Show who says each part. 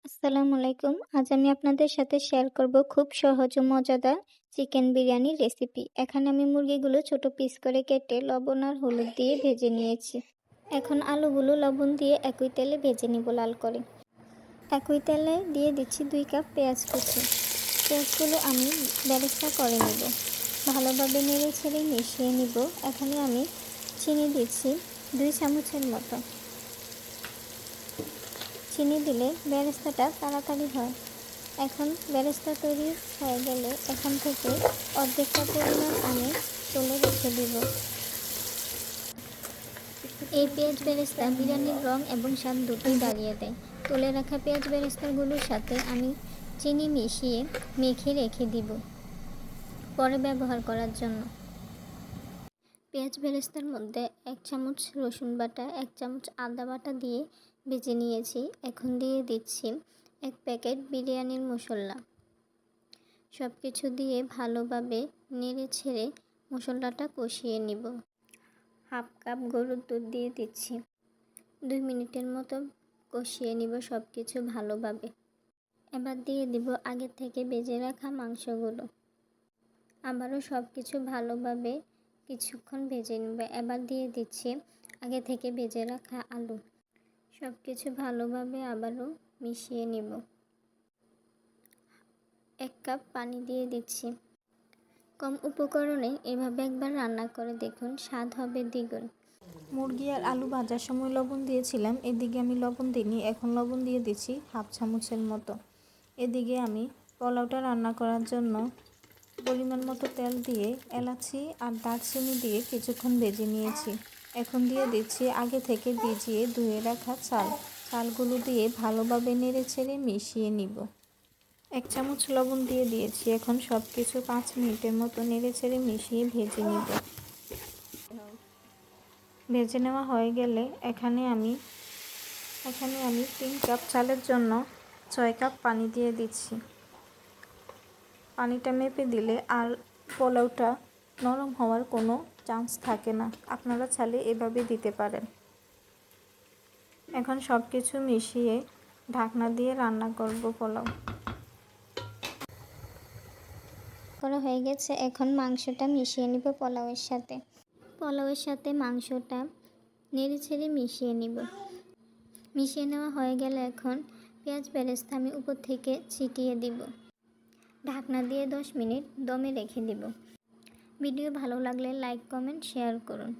Speaker 1: আসসালামু আলাইকুম। আজ আমি আপনাদের সাথে শেয়ার করব খুব সহজ ও মজাদার চিকেন বিরিয়ানির রেসিপি। এখানে আমি মুরগিগুলো ছোট পিস করে কেটে লবণ আর হলুদ দিয়ে ভেজে নিয়েছি। এখন আলুগুলো লবণ দিয়ে একই তেলে ভেজে নিব লাল করে। একই তেলে দিয়ে দিচ্ছি 2 কাপ পেঁয়াজ কুচি। পেঁয়াজগুলো আমি বেরেস্তা করে নেব। ভালোভাবে নেড়ে ছেড়ে মিশিয়ে নিব। এখানে আমি চিনি দিচ্ছি 2 চামচের মতো। চিনি দিলে বেরেস্তাটা তাড়াতাড়ি হয়। এখন বেরেস্তা তৈরি হয়ে গেলে এখান থেকে অর্ধেকটা পরিমাণ আমি তুলে রেখে দিব। এই পেঁয়াজ বেরেস্তা বিরিয়ানির রং এবং স্বাদ দুটোই বাড়িয়ে দেয়। তুলে রাখা পেঁয়াজ বেরেস্তাগুলোর সাথে আমি চিনি মিশিয়ে মেখে রেখে দিব পরে ব্যবহার করার জন্য। পেঁয়াজ বেরেস্তার মধ্যে 1 চামচ রসুন বাটা, 1 চামচ আদা বাটা দিয়ে ভেজে নিয়েছি। এখন দিয়ে দিচ্ছি 1 প্যাকেট বিরিয়ানির মশলা। সব কিছু দিয়ে ভালোভাবে নেড়ে ছেড়ে মশলাটা কষিয়ে নিব। হাফ কাপ গরুর দুধ দিয়ে দিচ্ছি। 2 মিনিটের মতো কষিয়ে নিব সব কিছু ভালোভাবে। এবার দিয়ে দিব আগে থেকে ভেজে রাখা মাংসগুলো। আবারও সব কিছু ভালোভাবে কিছুক্ষণ ভেজে নেব। এবার দিয়ে দিচ্ছি আগে থেকে ভেজে রাখা আলু। সব কিছু ভালোভাবে আবারও মিশিয়ে নিব। 1 কাপ পানি দিয়ে দিচ্ছি। কম উপকরণে এভাবে একবার রান্না করে দেখুন, স্বাদ হবে দ্বিগুণ।
Speaker 2: মুরগি আর আলু ভাজার সময় লবণ দিয়েছিলাম, এদিকে আমি লবণ দিইনি, এখন লবণ দিয়ে দিচ্ছি হাফ চামচের মতো। এদিকে আমি পোলাওটা রান্না করার জন্য পরিমাণ মতো তেল দিয়ে এলাচি আর দারচিনি দিয়ে কিছুক্ষণ ভেজে নিয়েছি। এখন দিয়ে দিচ্ছি আগে থেকে ভিজিয়ে ধুয়ে রাখা চালগুলো দিয়ে ভালোভাবে নেড়ে ছেড়ে মিশিয়ে নিব। 1 চামচ লবণ দিয়ে দিয়েছি। এখন সব কিছু 5 মিনিটের মতো নেড়ে ছেড়ে মিশিয়ে ভেজে নিব। ভেজে নেওয়া হয়ে গেলে এখানে আমি 3 কাপ চালের জন্য 6 কাপ পানি দিয়ে দিচ্ছি। পানিটা মেপে দিলে আর পোলাওটা নরম হওয়ার কোনো চান্স থাকে না। আপনারা চাইলে এভাবে দিতে পারেন। এখন সব কিছু মিশিয়ে ঢাকনা দিয়ে রান্না করব পোলাও।
Speaker 1: করা হয়ে গেছে। এখন মাংসটা মিশিয়ে নিব পোলাওয়ের সাথে। পোলাওয়ের সাথে মাংসটা নেড়ে ছেড়ে মিশিয়ে নিব। মিশিয়ে নেওয়া হয়ে গেলে এখন পেঁয়াজ বেরেস্তা আমি উপর থেকে ছিটিয়ে দিব। ঢাকনা দিয়ে 10 মিনিট দমে রেখে দিব। ভিডিও ভালো লাগলে লাইক, কমেন্ট, শেয়ার করুন।